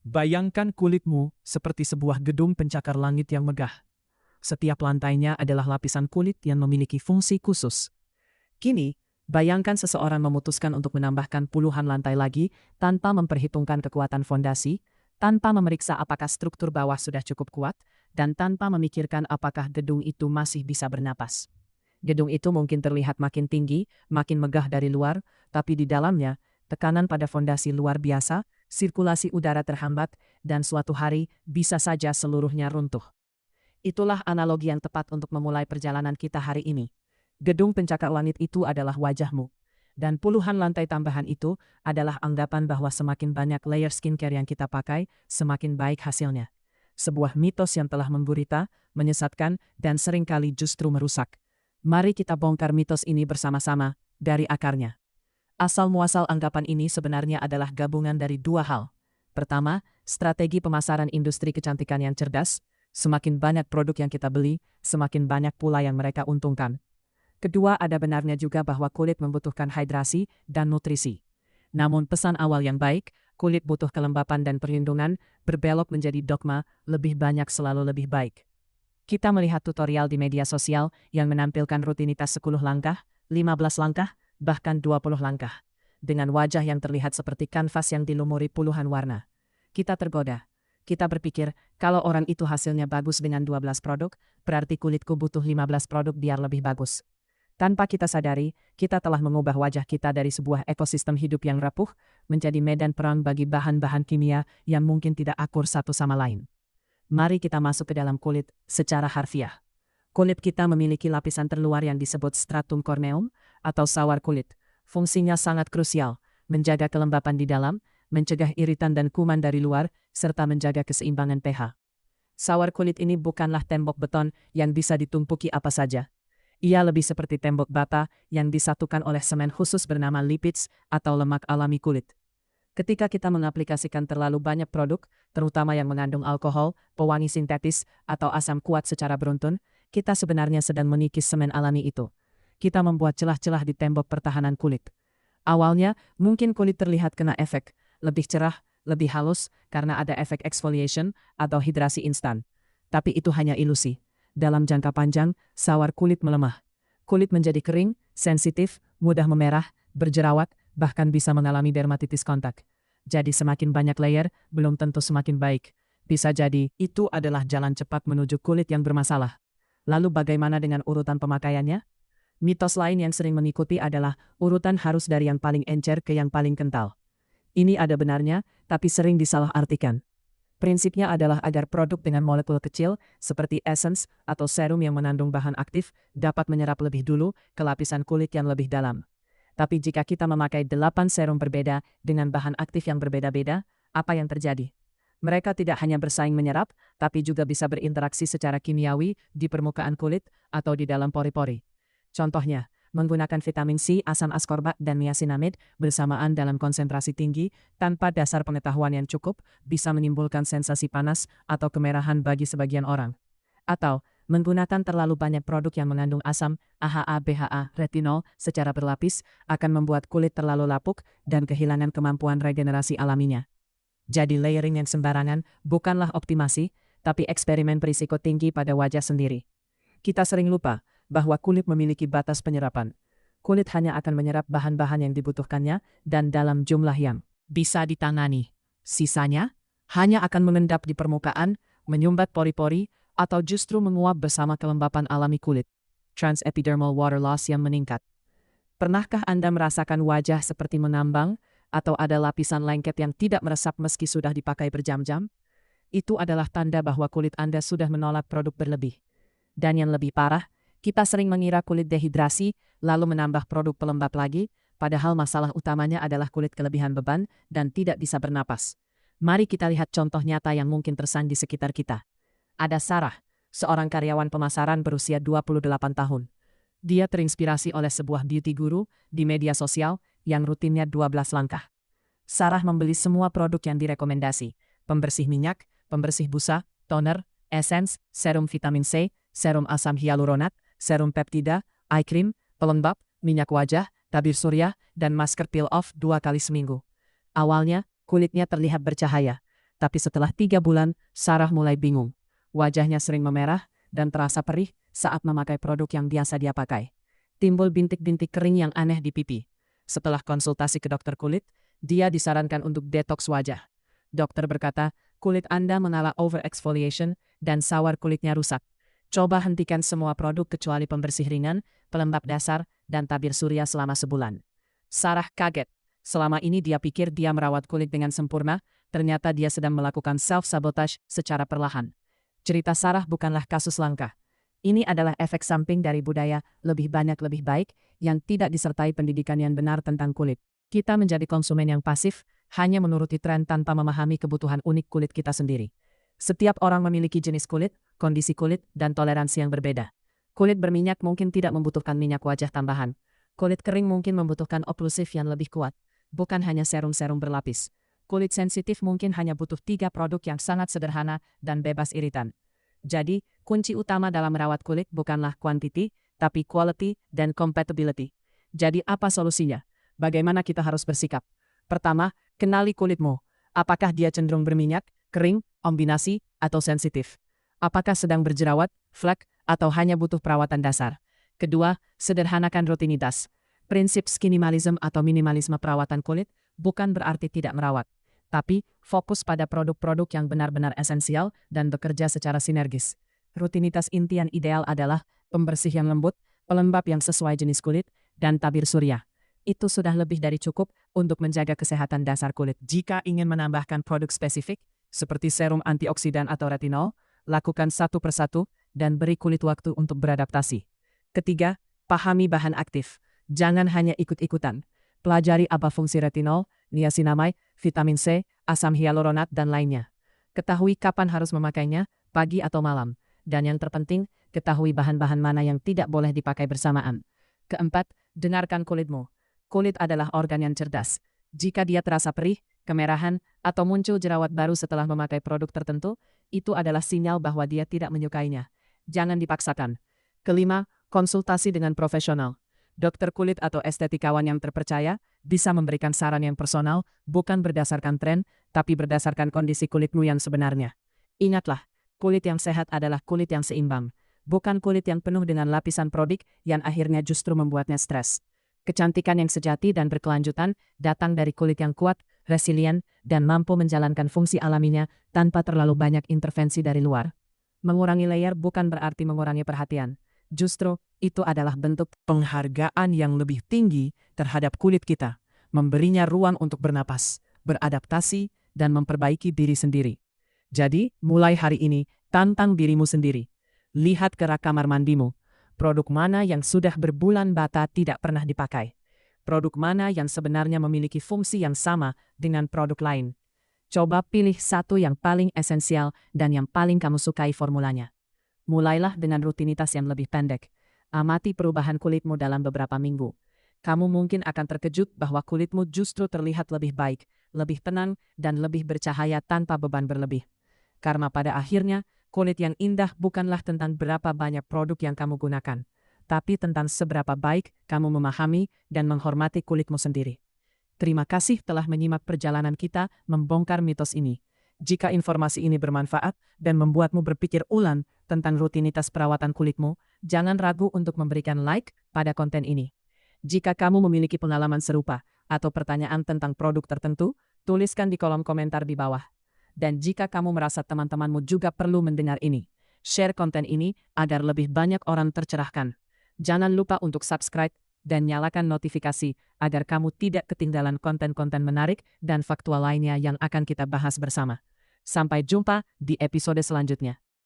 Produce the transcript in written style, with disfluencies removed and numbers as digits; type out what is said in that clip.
Bayangkan kulitmu seperti sebuah gedung pencakar langit yang megah. Setiap lantainya adalah lapisan kulit yang memiliki fungsi khusus. Kini, bayangkan seseorang memutuskan untuk menambahkan puluhan lantai lagi tanpa memperhitungkan kekuatan fondasi, tanpa memeriksa apakah struktur bawah sudah cukup kuat, dan tanpa memikirkan apakah gedung itu masih bisa bernapas. Gedung itu mungkin terlihat makin tinggi, makin megah dari luar, tapi di dalamnya, tekanan pada fondasi luar biasa, sirkulasi udara terhambat, dan suatu hari bisa saja seluruhnya runtuh. Itulah analogi yang tepat untuk memulai perjalanan kita hari ini. Gedung pencakar langit itu adalah wajahmu. Dan puluhan lantai tambahan itu adalah anggapan bahwa semakin banyak layer skincare yang kita pakai, semakin baik hasilnya. Sebuah mitos yang telah menggurita, menyesatkan, dan seringkali justru merusak. Mari kita bongkar mitos ini bersama-sama, dari akarnya. Asal-muasal anggapan ini sebenarnya adalah gabungan dari dua hal. Pertama, strategi pemasaran industri kecantikan yang cerdas. Semakin banyak produk yang kita beli, semakin banyak pula yang mereka untungkan. Kedua, ada benarnya juga bahwa kulit membutuhkan hidrasi dan nutrisi. Namun pesan awal yang baik, kulit butuh kelembapan dan perlindungan, berbelok menjadi dogma, lebih banyak selalu lebih baik. Kita melihat tutorial di media sosial yang menampilkan rutinitas 10 langkah, 15 langkah, bahkan 20 langkah. Dengan wajah yang terlihat seperti kanvas yang dilumuri puluhan warna. Kita tergoda. Kita berpikir, kalau orang itu hasilnya bagus dengan 12 produk, berarti kulitku butuh 15 produk biar lebih bagus. Tanpa kita sadari, kita telah mengubah wajah kita dari sebuah ekosistem hidup yang rapuh, menjadi medan perang bagi bahan-bahan kimia yang mungkin tidak akur satu sama lain. Mari kita masuk ke dalam kulit secara harfiah. Kulit kita memiliki lapisan terluar yang disebut stratum corneum atau sawar kulit. Fungsinya sangat krusial, menjaga kelembapan di dalam, mencegah iritan dan kuman dari luar, serta menjaga keseimbangan pH. Sawar kulit ini bukanlah tembok beton yang bisa ditumpuki apa saja. Ia lebih seperti tembok bata yang disatukan oleh semen khusus bernama lipids atau lemak alami kulit. Ketika kita mengaplikasikan terlalu banyak produk, terutama yang mengandung alkohol, pewangi sintetis, atau asam kuat secara beruntun, kita sebenarnya sedang mengikis semen alami itu. Kita membuat celah-celah di tembok pertahanan kulit. Awalnya, mungkin kulit terlihat kena efek, lebih cerah, lebih halus, karena ada efek exfoliation atau hidrasi instan. Tapi itu hanya ilusi. Dalam jangka panjang, sawar kulit melemah. Kulit menjadi kering, sensitif, mudah memerah, berjerawat, bahkan bisa mengalami dermatitis kontak. Jadi semakin banyak layer, belum tentu semakin baik. Bisa jadi, itu adalah jalan cepat menuju kulit yang bermasalah. Lalu bagaimana dengan urutan pemakaiannya? Mitos lain yang sering mengikuti adalah urutan harus dari yang paling encer ke yang paling kental. Ini ada benarnya, tapi sering disalahartikan. Prinsipnya adalah agar produk dengan molekul kecil, seperti essence atau serum yang mengandung bahan aktif, dapat menyerap lebih dulu ke lapisan kulit yang lebih dalam. Tapi jika kita memakai 8 serum berbeda dengan bahan aktif yang berbeda-beda, apa yang terjadi? Mereka tidak hanya bersaing menyerap, tapi juga bisa berinteraksi secara kimiawi di permukaan kulit atau di dalam pori-pori. Contohnya, menggunakan vitamin C, asam ascorbat, dan niacinamide bersamaan dalam konsentrasi tinggi tanpa dasar pengetahuan yang cukup bisa menimbulkan sensasi panas atau kemerahan bagi sebagian orang. Atau, menggunakan terlalu banyak produk yang mengandung asam, AHA, BHA, retinol secara berlapis akan membuat kulit terlalu lapuk dan kehilangan kemampuan regenerasi alaminya. Jadi layering yang sembarangan bukanlah optimasi, tapi eksperimen berisiko tinggi pada wajah sendiri. Kita sering lupa bahwa kulit memiliki batas penyerapan. Kulit hanya akan menyerap bahan-bahan yang dibutuhkannya dan dalam jumlah yang bisa ditangani. Sisanya hanya akan mengendap di permukaan, menyumbat pori-pori, atau justru menguap bersama kelembapan alami kulit. Transepidermal water loss yang meningkat. Pernahkah Anda merasakan wajah seperti mengambang, atau ada lapisan lengket yang tidak meresap meski sudah dipakai berjam-jam? Itu adalah tanda bahwa kulit Anda sudah menolak produk berlebih. Dan yang lebih parah, kita sering mengira kulit dehidrasi, lalu menambah produk pelembab lagi, padahal masalah utamanya adalah kulit kelebihan beban dan tidak bisa bernapas. Mari kita lihat contoh nyata yang mungkin tersaing di sekitar kita. Ada Sarah, seorang karyawan pemasaran berusia 28 tahun. Dia terinspirasi oleh sebuah beauty guru di media sosial yang rutinnya 12 langkah. Sarah membeli semua produk yang direkomendasi, pembersih minyak, pembersih busa, toner, essence, serum vitamin C, serum asam hyaluronat, serum peptida, eye cream, pelembab, minyak wajah, tabir surya, dan masker peel off 2 kali seminggu. Awalnya, kulitnya terlihat bercahaya. Tapi setelah 3 bulan, Sarah mulai bingung. Wajahnya sering memerah dan terasa perih saat memakai produk yang biasa dia pakai. Timbul bintik-bintik kering yang aneh di pipi. Setelah konsultasi ke dokter kulit, dia disarankan untuk detoks wajah. Dokter berkata, kulit Anda mengalami overexfoliation dan sawar kulitnya rusak. Coba hentikan semua produk kecuali pembersih ringan, pelembab dasar, dan tabir surya selama sebulan. Sarah kaget. Selama ini dia pikir dia merawat kulit dengan sempurna, ternyata dia sedang melakukan self-sabotage secara perlahan. Cerita Sarah bukanlah kasus langka. Ini adalah efek samping dari budaya lebih banyak lebih baik yang tidak disertai pendidikan yang benar tentang kulit. Kita menjadi konsumen yang pasif, hanya menuruti tren tanpa memahami kebutuhan unik kulit kita sendiri. Setiap orang memiliki jenis kulit, kondisi kulit, dan toleransi yang berbeda. Kulit berminyak mungkin tidak membutuhkan minyak wajah tambahan. Kulit kering mungkin membutuhkan oklusif yang lebih kuat, bukan hanya serum-serum berlapis. Kulit sensitif mungkin hanya butuh 3 produk yang sangat sederhana dan bebas iritan. Jadi, kunci utama dalam merawat kulit bukanlah quantity, tapi quality dan compatibility. Jadi apa solusinya? Bagaimana kita harus bersikap? Pertama, kenali kulitmu. Apakah dia cenderung berminyak, kering, kombinasi, atau sensitif? Apakah sedang berjerawat, flek, atau hanya butuh perawatan dasar? Kedua, sederhanakan rutinitas. Prinsip skinimalism atau minimalisme perawatan kulit bukan berarti tidak merawat, tapi fokus pada produk-produk yang benar-benar esensial dan bekerja secara sinergis. Rutinitas inti yang ideal adalah pembersih yang lembut, pelembab yang sesuai jenis kulit, dan tabir surya. Itu sudah lebih dari cukup untuk menjaga kesehatan dasar kulit. Jika ingin menambahkan produk spesifik, seperti serum antioksidan atau retinol, lakukan satu persatu dan beri kulit waktu untuk beradaptasi. Ketiga, pahami bahan aktif. Jangan hanya ikut-ikutan. Pelajari apa fungsi retinol, niacinamide, vitamin C, asam hyaluronat, dan lainnya. Ketahui kapan harus memakainya, pagi atau malam. Dan yang terpenting, ketahui bahan-bahan mana yang tidak boleh dipakai bersamaan. Keempat, dengarkan kulitmu. Kulit adalah organ yang cerdas. Jika dia terasa perih, kemerahan, atau muncul jerawat baru setelah memakai produk tertentu, itu adalah sinyal bahwa dia tidak menyukainya. Jangan dipaksakan. Kelima, konsultasi dengan profesional. Dokter kulit atau estetikawan yang terpercaya bisa memberikan saran yang personal, bukan berdasarkan tren, tapi berdasarkan kondisi kulitmu yang sebenarnya. Ingatlah, kulit yang sehat adalah kulit yang seimbang, bukan kulit yang penuh dengan lapisan produk yang akhirnya justru membuatnya stres. Kecantikan yang sejati dan berkelanjutan datang dari kulit yang kuat, resilient, dan mampu menjalankan fungsi alaminya tanpa terlalu banyak intervensi dari luar. Mengurangi layer bukan berarti mengurangi perhatian. Justru, itu adalah bentuk penghargaan yang lebih tinggi terhadap kulit kita, memberinya ruang untuk bernapas, beradaptasi, dan memperbaiki diri sendiri. Jadi, mulai hari ini, tantang dirimu sendiri. Lihat ke rak kamar mandimu. Produk mana yang sudah berbulan bata tidak pernah dipakai? Produk mana yang sebenarnya memiliki fungsi yang sama dengan produk lain? Coba pilih satu yang paling esensial dan yang paling kamu sukai formulanya. Mulailah dengan rutinitas yang lebih pendek. Amati perubahan kulitmu dalam beberapa minggu. Kamu mungkin akan terkejut bahwa kulitmu justru terlihat lebih baik, lebih tenang, dan lebih bercahaya tanpa beban berlebih. Karena pada akhirnya, kulit yang indah bukanlah tentang berapa banyak produk yang kamu gunakan, tapi tentang seberapa baik kamu memahami dan menghormati kulitmu sendiri. Terima kasih telah menyimak perjalanan kita membongkar mitos ini. Jika informasi ini bermanfaat dan membuatmu berpikir ulang tentang rutinitas perawatan kulitmu, jangan ragu untuk memberikan like pada konten ini. Jika kamu memiliki pengalaman serupa atau pertanyaan tentang produk tertentu, tuliskan di kolom komentar di bawah. Dan jika kamu merasa teman-temanmu juga perlu mendengar ini, share konten ini agar lebih banyak orang tercerahkan. Jangan lupa untuk subscribe dan nyalakan notifikasi agar kamu tidak ketinggalan konten-konten menarik dan faktual lainnya yang akan kita bahas bersama. Sampai jumpa di episode selanjutnya.